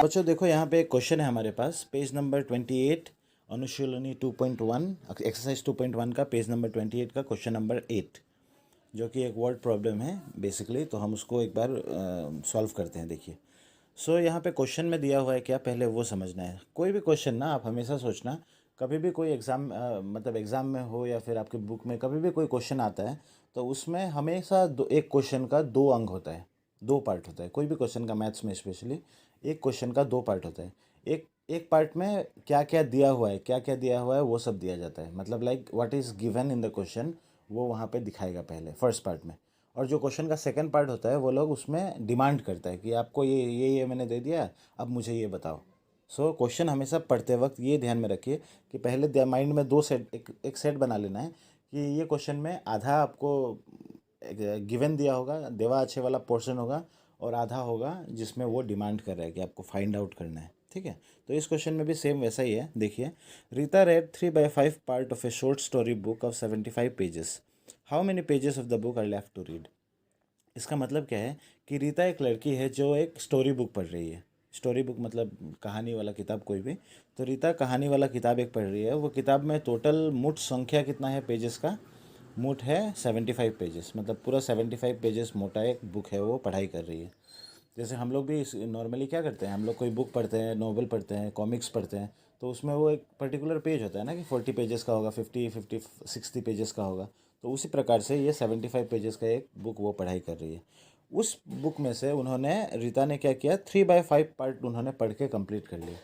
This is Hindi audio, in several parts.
बच्चों देखो यहाँ पे एक क्वेश्चन है हमारे पास, पेज नंबर 28, अनुशीलनी 2.1, एक्सरसाइज 2.1 का पेज नंबर 28 का क्वेश्चन नंबर 8, जो कि एक वर्ड प्रॉब्लम है बेसिकली। तो हम उसको एक बार सॉल्व करते हैं। देखिए, यहाँ पे क्वेश्चन में दिया हुआ है क्या, पहले वो समझना है। कोई भी क्वेश्चन ना, आप हमेशा सोचना, कभी भी कोई एग्ज़ाम मतलब एग्ज़ाम में हो या फिर आपके बुक में कभी भी कोई क्वेश्चन आता है तो उसमें हमेशा एक क्वेश्चन का दो अंग होता है, दो पार्ट होता है। कोई भी क्वेश्चन का, मैथ्स में स्पेशली, एक क्वेश्चन का दो पार्ट होता है। एक एक पार्ट में क्या क्या दिया हुआ है, क्या क्या दिया हुआ है वो सब दिया जाता है। मतलब like what is given in the question, वो वहाँ पे दिखाएगा पहले फर्स्ट पार्ट में। और जो क्वेश्चन का सेकंड पार्ट होता है वो लोग उसमें डिमांड करता है कि आपको ये मैंने दे दिया, अब मुझे ये बताओ। क्वेश्चन हमेशा पढ़ते वक्त ये ध्यान में रखिए कि पहले माइंड में दो सेट, एक सेट बना लेना है कि ये क्वेश्चन में आधा आपको गिवन दिया होगा, देवा अच्छे वाला पोर्शन होगा, और आधा होगा जिसमें वो डिमांड कर रहा है कि आपको फाइंड आउट करना है। ठीक है, तो इस क्वेश्चन में भी सेम वैसा ही है। देखिए, Rita read 3/5 part of a short story book of 75 pages. How many pages of the book are left to read. इसका मतलब क्या है कि रीता एक लड़की है जो एक स्टोरी बुक पढ़ रही है। स्टोरी बुक मतलब कहानी वाला किताब कोई भी। तो रीता कहानी वाला किताब एक पढ़ रही है। वो किताब में टोटल मुठ संख्या कितना है पेजेस का, मुठ है 75 पेजेस। मतलब पूरा 75 पेजेस मोटा एक बुक है, वो पढ़ाई कर रही है। जैसे हम लोग भी नॉर्मली क्या करते हैं, हम लोग कोई बुक पढ़ते हैं, नॉवल पढ़ते हैं, कॉमिक्स पढ़ते हैं, तो उसमें वो एक पर्टिकुलर पेज होता है ना कि 40 पेजेस का होगा, 50 60 पेजेस का होगा। तो उसी प्रकार से ये 75 पेजेस का एक बुक वो पढ़ाई कर रही है। उस बुक में से उन्होंने, रीता ने क्या किया, 3/5 पार्ट उन्होंने पढ़ के कंप्लीट कर लिया।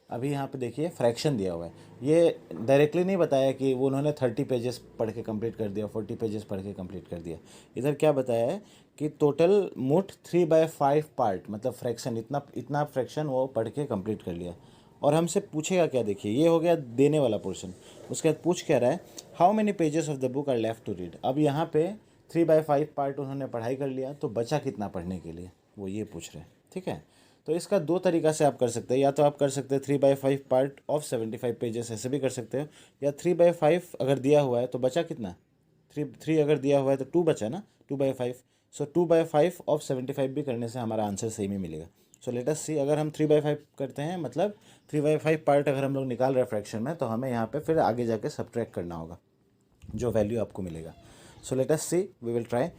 अभी यहाँ पे देखिए फ्रैक्शन दिया हुआ है। ये डायरेक्टली नहीं बताया कि वो उन्होंने 30 पेजेस पढ़ के कंप्लीट कर दिया, 40 पेजेस पढ़ के कंप्लीट कर दिया। इधर क्या बताया है कि टोटल मुठ 3/5 पार्ट, मतलब फ्रैक्शन, इतना इतना फ्रैक्शन वो पढ़ के कंप्लीट कर लिया। और हमसे पूछेगा क्या, देखिए ये हो गया देने वाला पोर्शन। उसके बाद पूछ क्या रहा है, how many pages of the book are left to read. अब यहाँ पे 3/5 पार्ट उन्होंने पढ़ाई कर लिया, तो बचा कितना पढ़ने के लिए, वो ये पूछ रहे हैं। ठीक है, तो इसका दो तरीका से आप कर सकते हैं। या तो आप कर सकते हैं 3/5 पार्ट ऑफ 75 पेजेस, ऐसे भी कर सकते हो। या 3/5 अगर दिया हुआ है तो बचा कितना, थ्री अगर दिया हुआ है तो 2 बचा ना, 2/5। 2/5 ऑफ 75 भी करने से हमारा आंसर सेम ही मिलेगा। लेट अस सी, अगर हम 3/5 करते हैं, मतलब 3/5 पार्ट अगर हम लोग निकाल रहे हैं फ्रैक्शन में, तो हमें यहाँ पे फिर आगे जाके सब्ट्रैक्ट करना होगा जो वैल्यू आपको मिलेगा। Let us see, we will try.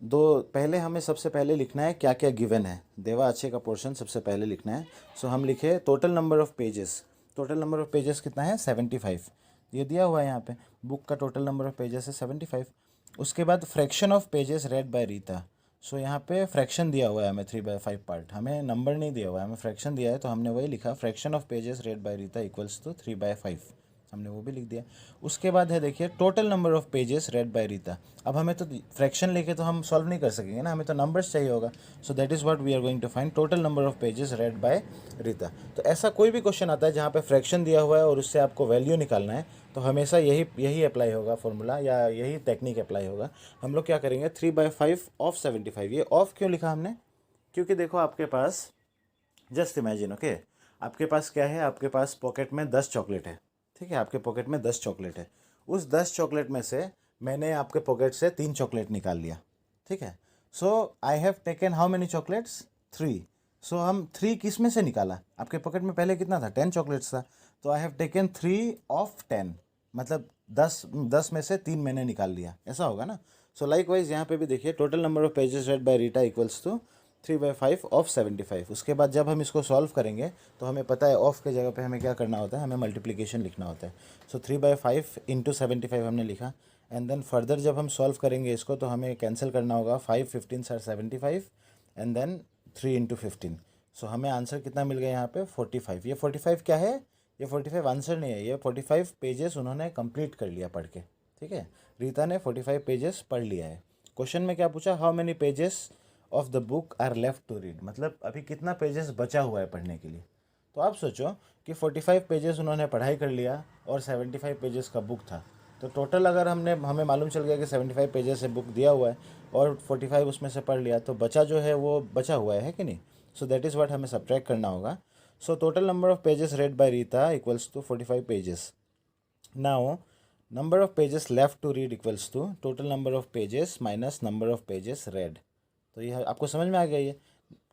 दो, पहले हमें सबसे पहले लिखना है क्या क्या गिवन है। देवा अच्छे का पोर्शन सबसे पहले लिखना है। हम लिखे total number of pages. Total number of pages कितना है, 75। ये दिया हुआ है यहाँ पे, बुक का टोटल नंबर ऑफ पेजेस है 75। उसके बाद fraction of pages read by Rita. यहाँ पे फ्रैक्शन दिया हुआ है हमें 3/5 पार्ट, हमें नंबर नहीं दिया हुआ है, हमें फ्रैक्शन दिया है, तो हमने वही लिखा, fraction of pages read by Rita equals to 3/5। हमने वो भी लिख दिया। उसके बाद है देखिए, total number of pages read by Rita. अब हमें तो फ्रैक्शन लेके तो हम सॉल्व नहीं कर सकेंगे ना, हमें तो नंबर्स चाहिए होगा। That is what we are going to find, total number of pages read by Rita. तो ऐसा कोई भी क्वेश्चन आता है जहाँ पे फ्रैक्शन दिया हुआ है और उससे आपको वैल्यू निकालना है, तो हमेशा यही यही अप्लाई होगा फॉर्मूला, या यही टेक्निक अप्लाई होगा। हम लोग क्या करेंगे, 3/5 ऑफ 75। ये ऑफ क्यों लिखा हमने, क्योंकि देखो आपके पास, जस्ट इमेजिन, ओके, आपके पास क्या है, आपके पास पॉकेट में 10 चॉकलेट है। ठीक है, आपके पॉकेट में 10 चॉकलेट है। उस 10 चॉकलेट में से मैंने आपके पॉकेट से 3 चॉकलेट निकाल लिया। ठीक है, I have taken how many chocolates, 3। हम 3 किस में से निकाला, आपके पॉकेट में पहले कितना था, 10 चॉकलेट्स था, तो आई हैव टेकन 3 ऑफ 10, मतलब 10 में से 3 मैंने निकाल लिया, ऐसा होगा ना। लाइक वाइज यहाँ पे भी देखिए, total number of pages read by Rita equals to 3/5 of 75। उसके बाद जब हम इसको सॉल्व करेंगे तो हमें पता है ऑफ के जगह पे हमें क्या करना होता है, हमें मल्टीप्लिकेशन लिखना होता है। 3/5 इंटू 75 हमने लिखा, एंड देन फर्दर जब हम सॉल्व करेंगे इसको तो हमें कैंसिल करना होगा, 5 15 आर 75, एंड देन 3 इंटू 15। हमें आंसर कितना मिल गया यहाँ पे, 45। ये 45 क्या है, ये 45 आंसर नहीं है, ये 45 पेजेस उन्होंने कंप्लीट कर लिया पढ़ के। ठीक है, रीता ने 45 पेजेस पढ़ लिया है। क्वेश्चन में क्या पूछा, how many pages of the book are left to read, मतलब अभी कितना पेजेस बचा हुआ है पढ़ने के लिए। तो आप सोचो कि 45 पेजेस उन्होंने पढ़ाई कर लिया और 75 पेजेस का बुक था, तो टोटल अगर हमें मालूम चल गया कि 75 पेजेस से बुक दिया हुआ है और 45 उसमें से पढ़ लिया, तो बचा जो है वो बचा हुआ है कि नहीं। दैट इज़ व्हाट हमें सब्ट्रैक्ट करना होगा। Total number of pages read by Rita equals to 45 pages. Now number of pages left to read equals to total number of pages minus number of pages read. तो ये आपको समझ में आ गया ये।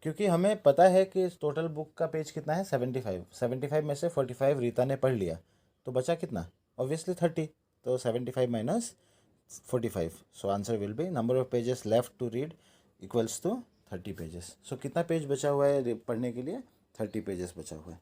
क्योंकि हमें पता है कि इस टोटल बुक का पेज कितना है 75। 75 में से 45 रीता ने पढ़ लिया, तो बचा कितना? ऑब्वियसली 30। तो 75 minus 45, so answer will be number of pages left to read equals to 30 pages. So कितना पेज बचा हुआ है पढ़ने के लिए? 30 पेजेस बचा हुआ है।